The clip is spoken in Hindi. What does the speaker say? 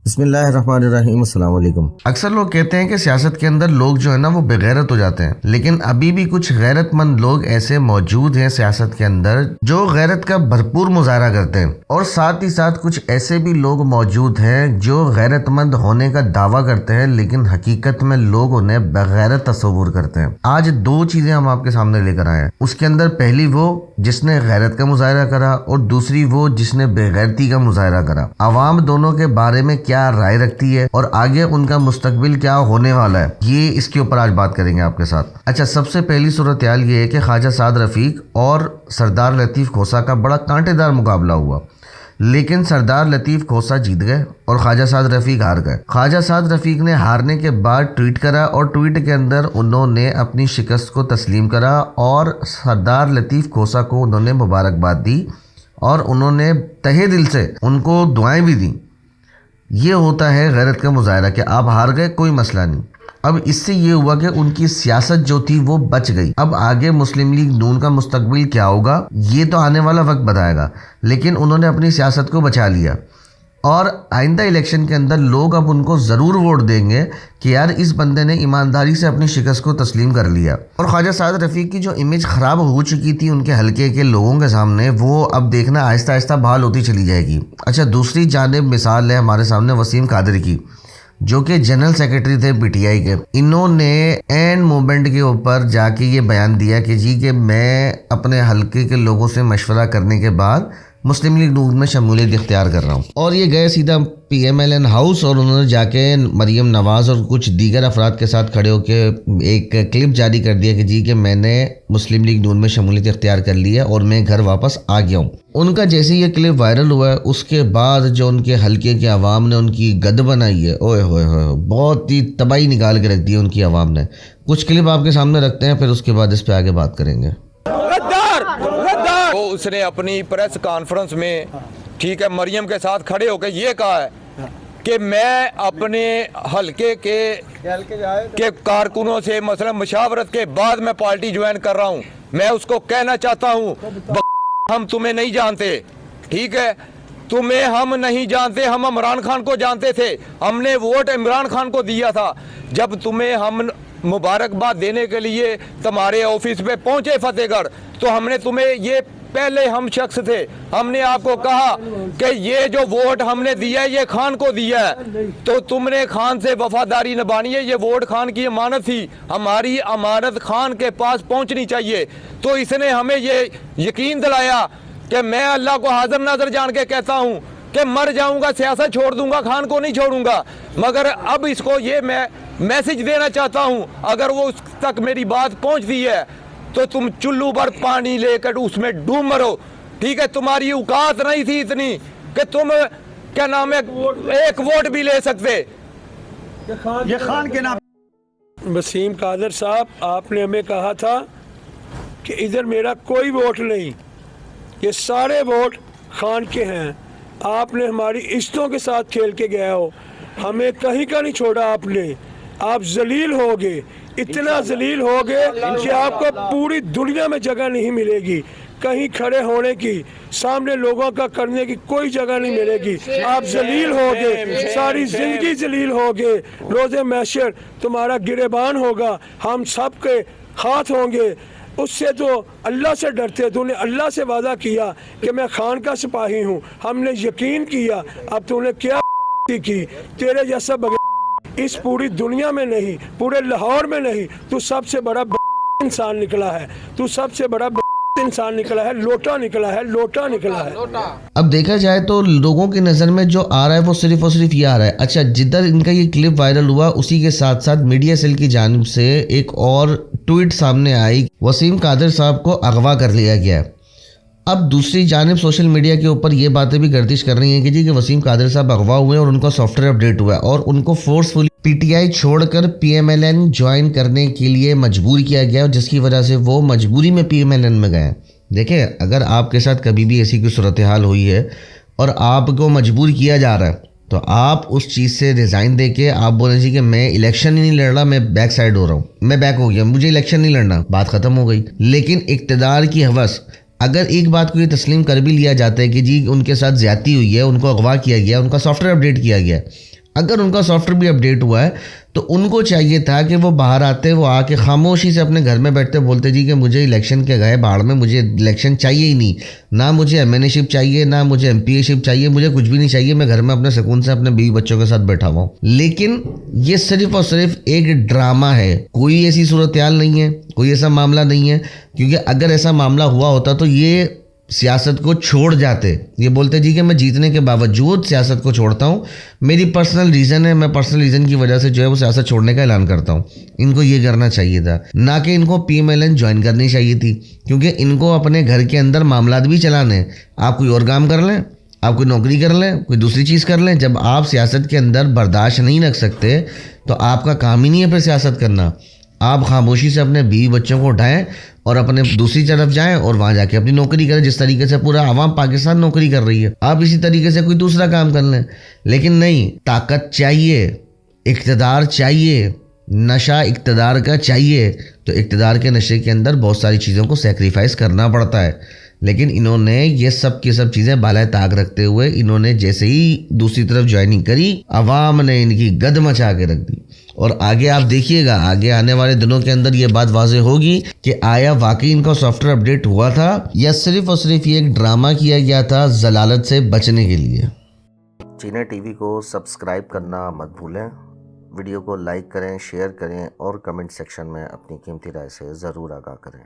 बिस्मिल्लाहिर्रहमानिर्रहीम, अस्सलाम वालेकुम। अक्सर लोग कहते हैं कि सियासत के अंदर लोग जो है ना वो बेगैरत हो जाते हैं, लेकिन अभी भी कुछ गैरतमंद लोग ऐसे मौजूद हैं सियासत के अंदर जो गैरत का भरपूर मुजाहरा करते हैं, और साथ ही साथ कुछ ऐसे भी लोग मौजूद हैं जो गैरतमंद होने का दावा करते हैं, लेकिन हकीकत में लोग उन्हें बेगैरत तस्वुर करते हैं। आज दो चीजें हम आपके सामने लेकर आए हैं। उसके अंदर पहली वो जिसने गैरत का मुजाहरा करा और दूसरी वो जिसने बेगैरती का मुजाहरा करा। अवाम दोनों के बारे में क्या राय रखती है और आगे उनका मुस्तकबिल क्या होने वाला है, ये इसके ऊपर आज बात करेंगे आपके साथ। अच्छा, सबसे पहली सूरत हाल ये है कि ख्वाजा साद रफीक और सरदार लतीफ़ खोसा का बड़ा कांटेदार मुकाबला हुआ, लेकिन सरदार लतीफ़ खोसा जीत गए और ख्वाजा साद रफीक हार गए। ख्वाजा साद रफीक ने हारने के बाद ट्वीट करा और ट्वीट के अंदर उन्होंने अपनी शिकस्त को तस्लीम करा और सरदार लतीफ़ खोसा को उन्होंने मुबारकबाद दी और उन्होंने तहे दिल से उनको दुआएं भी दी। ये होता है गैरत का मुजाहरा कि आप हार गए, कोई मसला नहीं। अब इससे ये हुआ कि उनकी सियासत जो थी वो बच गई। अब आगे मुस्लिम लीग नून का मुस्तकबिल क्या होगा ये तो आने वाला वक्त बताएगा, लेकिन उन्होंने अपनी सियासत को बचा लिया और आइंदा इलेक्शन के अंदर लोग अब उनको ज़रूर वोट देंगे कि यार इस बंदे ने ईमानदारी से अपनी शिकस्त को तस्लीम कर लिया। और ख्वाजा साद रफ़ीक की जो इमेज ख़राब हो चुकी थी उनके हलके के लोगों के सामने, वो अब देखना आहिस्ता आहिस्ता बहाल होती चली जाएगी। अच्छा, दूसरी जानिब मिसाल है हमारे सामने वसीम कादरी की, जो कि जनरल सेक्रेटरी थे पीटीआई के। इन्होंने एन मूवमेंट के ऊपर जाके ये बयान दिया कि जी कि मैं अपने हलके के लोगों से मशवरा करने के बाद मुस्लिम लीग नून में शमूलियत इख्तियार कर रहा हूँ। और ये गए सीधा PMLN हाउस और उन्होंने जाके मरीम नवाज़ और कुछ दीगर अफराद के साथ खड़े होकर एक क्लिप जारी कर दिया कि जी कि मैंने मुस्लिम लीग नून में शमूलियत इख्तियार कर ली है और मैं घर वापस आ गया हूँ। उनका जैसे ये क्लिप वायरल हुआ है उसके बाद जो उनके हलके के अवाम ने उनकी गद बनाई है, ओए होए होए, बहुत ही तबाही निकाल के रख दी है उनकी अवाम ने। कुछ क्लिप आपके सामने रखते हैं, फिर उसके बाद इस पर आगे बात करेंगे। तो उसने अपनी प्रेस कॉन्फ्रेंस में, ठीक है, मरियम के साथ खड़े होकर ये कहा है कि मैं अपने हलके के कारकुनों से मसला मशावरत के बाद मैं पार्टी ज्वाइन कर रहा हूं। मैं उसको कहना चाहता हूं हम तुम्हें नहीं जानते, ठीक है, तुम्हें हम नहीं जानते, हम इमरान खान को जानते थे, हमने वोट इमरान खान को दिया था। जब तुम्हें हम मुबारकबाद देने के लिए तुम्हारे ऑफिस पे पहुंचे फतेहगढ़, तो हमने तुम्हें, ये पहले हम शख्स थे, हमने आपको कहा कि ये जो वोट हमने दिया है ये खान को दिया है, तो तुमने खान से वफादारी निभानी है। ये वोट खान की अमानत थी, हमारी अमानत खान के पास पहुंचनी चाहिए। तो इसने हमें ये यकीन दिलाया कि मैं अल्लाह को हाजिर नाज़र जान के कहता हूं कि मर जाऊंगा, सियासत छोड़ दूंगा, खान को नहीं छोड़ूंगा। मगर अब इसको ये मैं मैसेज देना चाहता हूं, अगर वो उस तक मेरी बात पहुंचती है तो तुम चुल्लू भर पानी लेकर उसमें डूब मरो, ठीक है। तुम्हारी औकात नहीं थी इतनी कि तुम क्या नाम है एक वोट भी ले सकते। ये खान के नाम। वसीम कादर साहब, आपने हमें कहा था कि इधर मेरा कोई वोट नहीं, ये सारे वोट खान के हैं। आपने हमारी इज्जतों के साथ खेल के गए हो, हमें कहीं का नहीं छोड़ा आपने। आप जलील हो गए, इतना जलील हो गए कि आपको पूरी दुनिया में जगह नहीं मिलेगी, कहीं खड़े होने की, सामने लोगों का करने की कोई जगह नहीं मिलेगी। आप जलील हो गए, सारी जिंदगी जलील हो गए। रोज़े महशर तुम्हारा गिरेबान होगा, हम सब के हाथ होंगे। उससे तो अल्लाह से डरते, तूने अल्लाह से वादा किया कि मैं खान का सिपाही हूँ, हमने यकीन किया। अब तूने क्या की? तेरे जैसा इस पूरी दुनिया में नहीं, पूरे लाहौर में नहीं, तू सबसे बड़ा इंसान निकला है, तू सबसे बड़ा इंसान निकला है, लोटा निकला है, लोटा निकला है। अब देखा जाए तो लोगों की नज़र में जो आ रहा है वो सिर्फ और सिर्फ ये आ रहा है। अच्छा, जिधर इनका ये क्लिप वायरल हुआ उसी के साथ साथ मीडिया सेल की जानिब से एक और ट्वीट सामने आई, वसीम कादर साहब को अगवा कर लिया गया है। अब दूसरी जानिब सोशल मीडिया के ऊपर ये बातें भी गर्दिश कर रही हैं कि जी कि वसीम कादर साहब अगवा हुए और उनका सॉफ्टवेयर अपडेट हुआ है और उनको फोर्सफुली PTI छोड़कर PMLN ज्वाइन करने के लिए मजबूर किया गया, जिसकी वजह से वो मजबूरी में PMLN में गए। देखें, अगर आपके साथ कभी भी ऐसी कोई सूरत हाल हुई है और आपको मजबूर किया जा रहा है तो आप उस चीज़ से रिज़ाइन दे के आप बोलें जी कि मैं इलेक्शन ही नहीं लड़ रहा, मैं बैक साइड हो रहा हूँ, मैं बैक हो गया, मुझे इलेक्शन नहीं लड़ना, बात ख़त्म हो गई। लेकिन इक़्तिदार की हवस, अगर एक बात को ये तस्लीम कर भी लिया जाता है कि जी उनके साथ ज़्यादती हुई है, उनको अगवा किया गया, उनका सॉफ्टवेयर अपडेट किया गया, अगर उनका सॉफ्टवेयर भी अपडेट हुआ है तो उनको चाहिए था कि वो बाहर आते, वो आके खामोशी से अपने घर में बैठते बोलते जी कि मुझे इलेक्शन के गए बाढ़ में, मुझे इलेक्शन चाहिए ही नहीं, ना मुझे एमएनएशिप चाहिए, ना मुझे एमपीएशिप चाहिए, मुझे कुछ भी नहीं चाहिए, मैं घर में अपने सुकून से अपने बीवी बच्चों के साथ बैठा हुआ हूँ। लेकिन ये सिर्फ और सिर्फ एक ड्रामा है, कोई ऐसी सूरत हाल नहीं है, कोई ऐसा मामला नहीं है। क्योंकि अगर ऐसा मामला हुआ होता तो ये सियासत को छोड़ जाते। ये बोलते जी कि मैं जीतने के बावजूद सियासत को छोड़ता हूँ, मेरी पर्सनल रीज़न है, मैं पर्सनल रीज़न की वजह से जो है वो सियासत छोड़ने का ऐलान करता हूँ। इनको ये करना चाहिए था, ना कि इनको पीएमएलएन ज्वाइन करनी चाहिए थी, क्योंकि इनको अपने घर के अंदर मामलात भी चलाने। आप कोई और काम कर लें, आप कोई नौकरी कर लें, कोई दूसरी चीज़ कर लें। जब आप सियासत के अंदर बर्दाश्त नहीं रख सकते तो आपका काम ही नहीं है फिर सियासत करना। आप खामोशी से अपने बीवी बच्चों को उठाएं और अपने दूसरी तरफ जाएं और वहाँ जाके अपनी नौकरी करें, जिस तरीके से पूरा आवाम पाकिस्तान नौकरी कर रही है। आप इसी तरीके से कोई दूसरा काम कर लें। लेकिन नहीं, ताकत चाहिए, इक़्तिदार चाहिए, नशा इक़्तिदार का चाहिए, तो इक़्तिदार के नशे के अंदर बहुत सारी चीज़ों को सेक्रीफाइस करना पड़ता है। लेकिन इन्होंने ये सब की सब चीज़ें बालाए ताक रखते हुए इन्होंने जैसे ही दूसरी तरफ ज्वाइनिंग करी, अवाम ने इनकी गद मचा के रख दी। और आगे आप देखिएगा, आगे आने वाले दिनों के अंदर ये बात वाज़ेह होगी कि आया वाकई इनका सॉफ्टवेयर अपडेट हुआ था या सिर्फ और सिर्फ ये एक ड्रामा किया गया था जलालत से बचने के लिए। चीने टीवी को सब्सक्राइब करना मत भूलें, वीडियो को लाइक करें, शेयर करें और कमेंट सेक्शन में अपनी कीमती राय से ज़रूर आगाह करें।